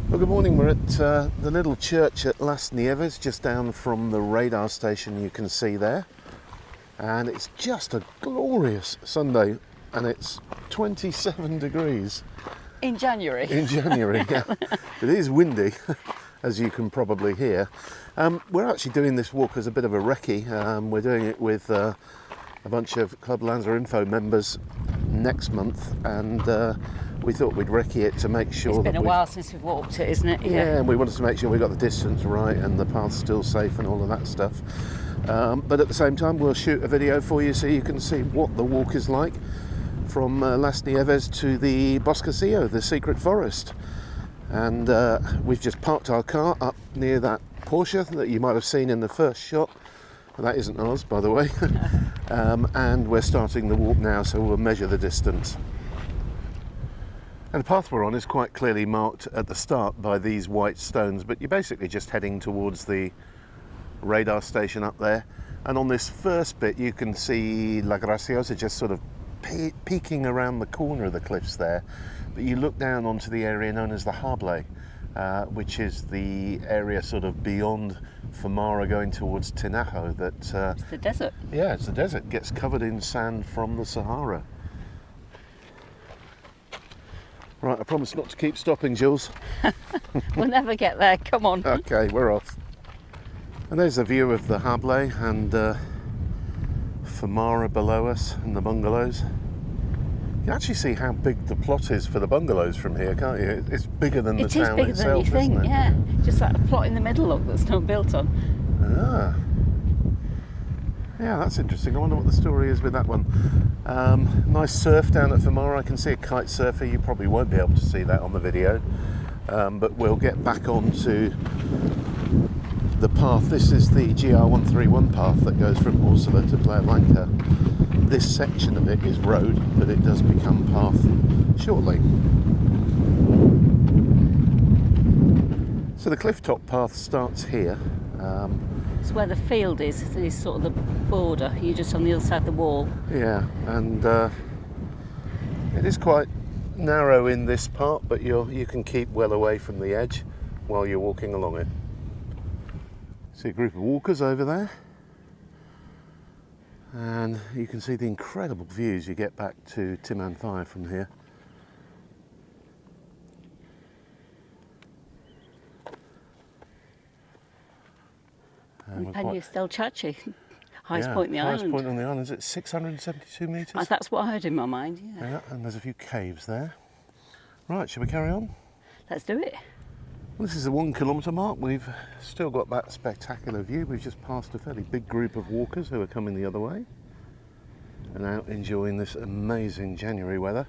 Well, good morning. We're at the little church at Las Nieves, just down from the radar station you can see there. And it's just a glorious Sunday, and it's 27 degrees. In January. In January, yeah. It is windy, as you can probably hear. We're actually doing this walk as a bit of a recce. We're doing it with a bunch of Club Lanzarote members next month, and we thought we'd recce it to make sure it's been a while since we've walked it, isn't it? Yeah, and we wanted to make sure we got the distance right and the path's still safe and all of that stuff. But at the same time, we'll shoot a video for you so you can see what the walk is like from Las Nieves to the Bosquecillo, the secret forest. And we've just parked our car up near that Porsche that you might have seen in the first shot. That isn't ours, by the way. And we're starting the walk now, so we'll measure the distance. And the path we're on is quite clearly marked at the start by these white stones, but you're basically just heading towards the radar station up there. And on this first bit, you can see La Graciosa just sort of peeking around the corner of the cliffs there. But you look down onto the area known as the jable, which is the area sort of beyond Famara going towards Tinajo. It's the desert. Yeah, it's the desert. It gets covered in sand from the Sahara. Right, I promise not to keep stopping, Jules. We'll never get there, come on. Okay, we're off. And there's a view of the jable and Famara below us and the bungalows. You can actually see how big the plot is for the bungalows from here, can't you? It's bigger than the town itself, It is bigger than you think, yeah. Just that plot in the middle, look, that's not built on. Ah. Yeah, that's interesting. I wonder what the story is with that one. Nice surf down at Famara. I can see a kite surfer. You probably won't be able to see that on the video. But we'll get back onto the path. This is the GR131 path that goes from Ursula to Playa Blanca. This section of it is road, but it does become path shortly. So the cliff top path starts here. It's where the field is sort of the border. You're just on the other side of the wall. Yeah, and it is quite narrow in this part, but you can keep well away from the edge while you're walking along it. See a group of walkers over there, and you can see the incredible views you get back to Timanfaya from here. And Peña del Chachi, highest point in the island. Highest point on the island, is it 672 metres? That's what I heard in my mind, yeah. Yeah, and there's a few caves there. Right, shall we carry on? Let's do it. Well, this is the 1 kilometre mark. We've still got that spectacular view. We've just passed a fairly big group of walkers who are coming the other way and out enjoying this amazing January weather.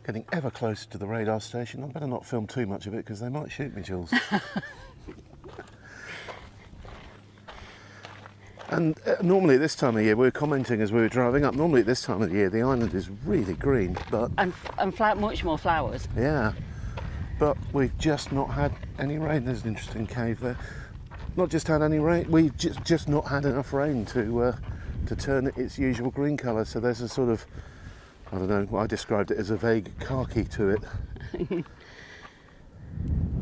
Getting ever closer to the radar station. I better not film too much of it because they might shoot me, Jules. And normally at this time of year, we were commenting as we were driving up, normally at this time of the year the island is really green, but... And much more flowers. Yeah, but we've just not had any rain. There's an interesting cave there. Not just had any rain, we've just not had enough rain to turn it its usual green colour, so there's a sort of, I don't know, I described it as a vague khaki to it.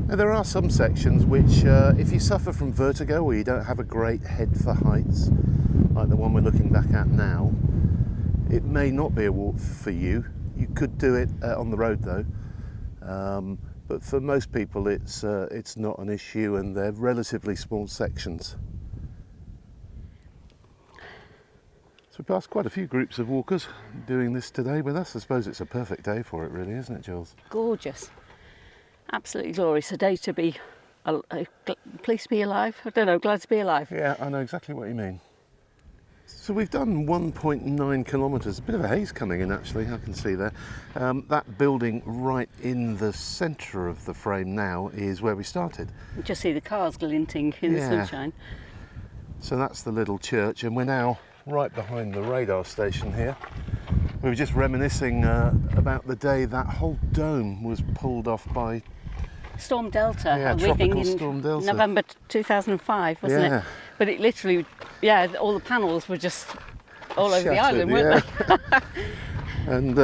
Now, there are some sections which, if you suffer from vertigo or you don't have a great head for heights, like the one we're looking back at now, it may not be a walk for you. You could do it on the road though, but for most people it's not an issue, and they're relatively small sections. So we passed quite a few groups of walkers doing this today with us. I suppose it's a perfect day for it really, isn't it, Jules? Gorgeous. Absolutely glorious. A day to be pleased to be alive. I don't know, glad to be alive. Yeah, I know exactly what you mean. So we've done 1.9 kilometres. A bit of a haze coming in actually, I can see there. That building right in the centre of the frame now is where we started. You just see the cars glinting in the sunshine. So that's the little church, and we're now right behind the radar station here. We were just reminiscing about the day that whole dome was pulled off by Storm Delta, yeah, we think in Storm Delta. November 2005, wasn't it? But it literally, all the panels were just all over the island, weren't they? And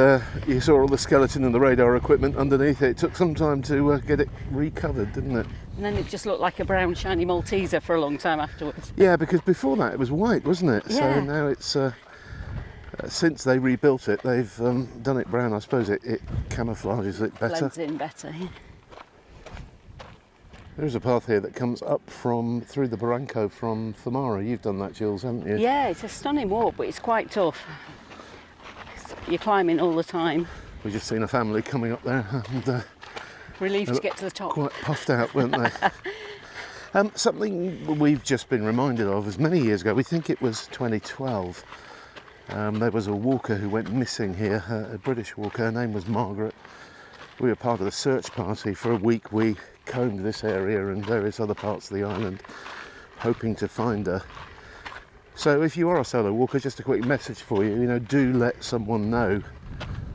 you saw all the skeleton and the radar equipment underneath it. It took some time to get it recovered, didn't it? And then it just looked like a brown shiny Malteser for a long time afterwards. Yeah, because before that it was white, wasn't it? Yeah. So now it's, since they rebuilt it, they've done it brown. I suppose it camouflages it better. Blends in better. There's a path here that comes up through the barranco from Famara. You've done that, Jules, haven't you? Yeah, it's a stunning walk, but it's quite tough. You're climbing all the time. We've just seen a family coming up there and Relieved to get to the top. quite puffed out, weren't they? Something we've just been reminded of is many years ago, we think it was 2012, there was a walker who went missing here, a British walker. Her name was Margaret. We were part of the search party. For a week we combed this area and various other parts of the island hoping to find her. So if you are a solo walker, just a quick message for you, do let someone know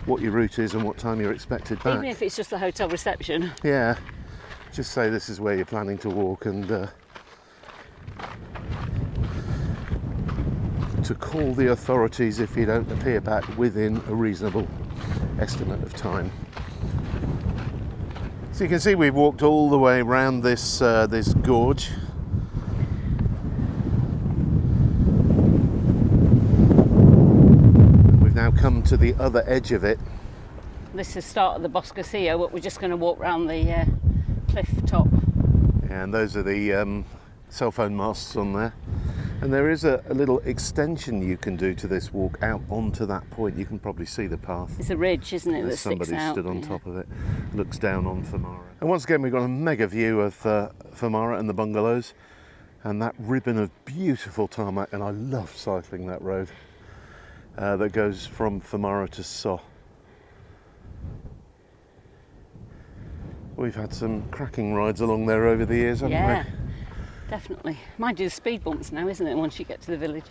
what your route is and what time you're expected back. Even if it's just the hotel reception. Yeah, just say this is where you're planning to walk, and to call the authorities if you don't appear back within a reasonable estimate of time. So you can see we've walked all the way around this gorge. We've now come to the other edge of it. This is the start of the Boscacio, but we're just going to walk round the cliff top. And those are the cell phone masts on there. And there is a little extension you can do to this walk out onto that point. You can probably see the path. It's a ridge, isn't it, that There's sticks somebody out. stood on top of it, looks down on Famara. And once again, we've got a mega view of Famara and the bungalows and that ribbon of beautiful tarmac. And I love cycling that road that goes from Famara to So. We've had some cracking rides along there over the years, haven't Yeah, we? definitely. Mind you, the speed bumps now, isn't it, once you get to the village?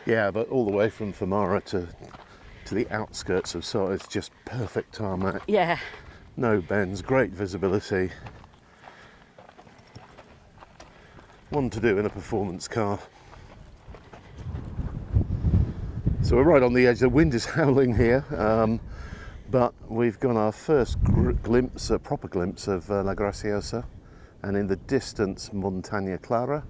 Yeah, but all the way from Famara to the outskirts of So, it's just perfect tarmac. Yeah. No bends, great visibility. One to do in a performance car. So we're right on the edge. The wind is howling here, but we've got our first glimpse, a proper glimpse of La Graciosa, and in the distance Montaña Clara,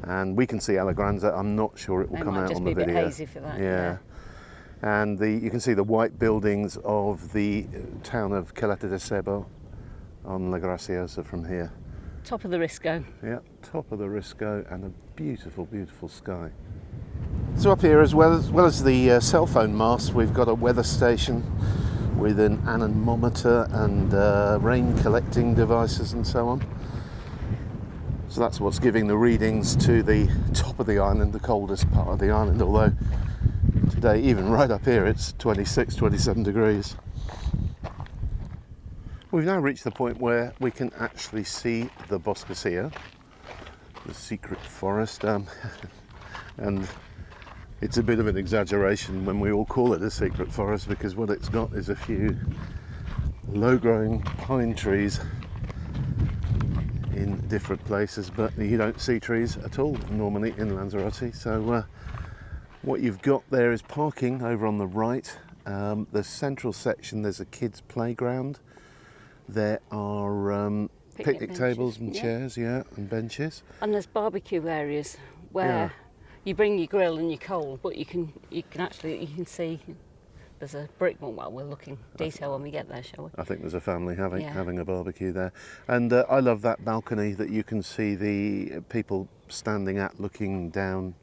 and we can see Alegranza. I'm not sure it will come out on the video. It might just be a bit hazy for that. Yeah. And you can see the white buildings of the town of Caleta de Sebo on La Graciosa from here. Top of the Risco. Yeah, top of the Risco, and a beautiful, beautiful sky. So up here, as well as the cell phone mast, we've got a weather station with an anemometer and rain collecting devices and so on. So that's what's giving the readings to the top of the island, the coldest part of the island, although today, even right up here, it's 26, 27 degrees. We've now reached the point where we can actually see the Boscacio, the secret forest, and it's a bit of an exaggeration when we all call it a secret forest, because what it's got is a few low-growing pine trees in different places, but you don't see trees at all normally in Lanzarote. So what you've got there is parking over on the right. The central section, there's a kids' playground. There are picnic tables and chairs, and benches. And there's barbecue areas where you bring your grill and your coal, but you can see there's a brick one. Well, we're looking detail when we get there, shall we? I think there's a family having a barbecue there. And I love that balcony that you can see the people standing at, looking down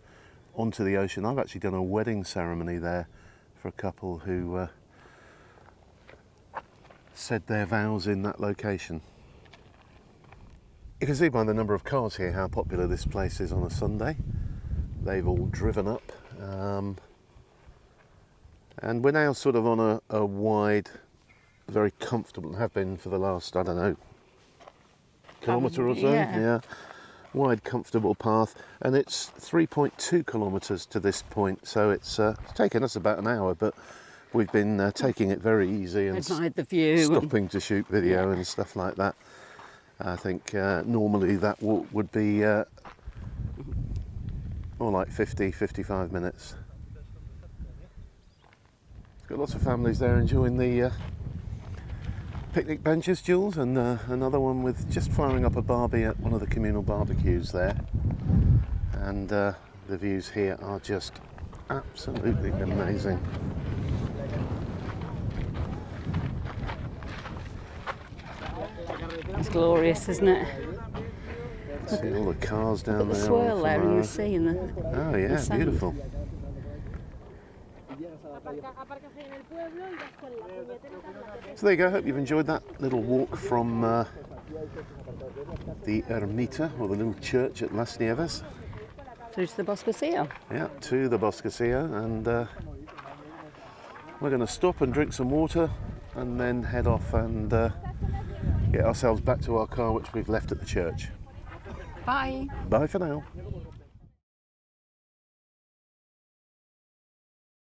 onto the ocean. I've actually done a wedding ceremony there for a couple who said their vows in that location. You can see by the number of cars here how popular this place is on a Sunday. They've all driven up, and we're now sort of on a wide, very comfortable, and have been for the last, I don't know, kilometre or so, wide comfortable path, and it's 3.2 kilometres to this point, so it's taken us about an hour, but we've been taking it very easy and admired the view, stopping to shoot video and stuff like that. I think normally that walk would be more like 50, 55 minutes. Got lots of families there enjoying the picnic benches, Jules, and another one with just firing up a barbie at one of the communal barbecues there. And the views here are just absolutely amazing. It's glorious, isn't it? See all the cars down The there. swirl on there in the Famara. sea and the Oh yeah, sand. beautiful. So there you go, hope you've enjoyed that little walk from the Ermita, or the little church at Las Nieves. Through to the Boscosio. Yeah, to the Boscosio, and we're going to stop and drink some water and then head off and get ourselves back to our car, which we've left at the church. Bye. Bye for now.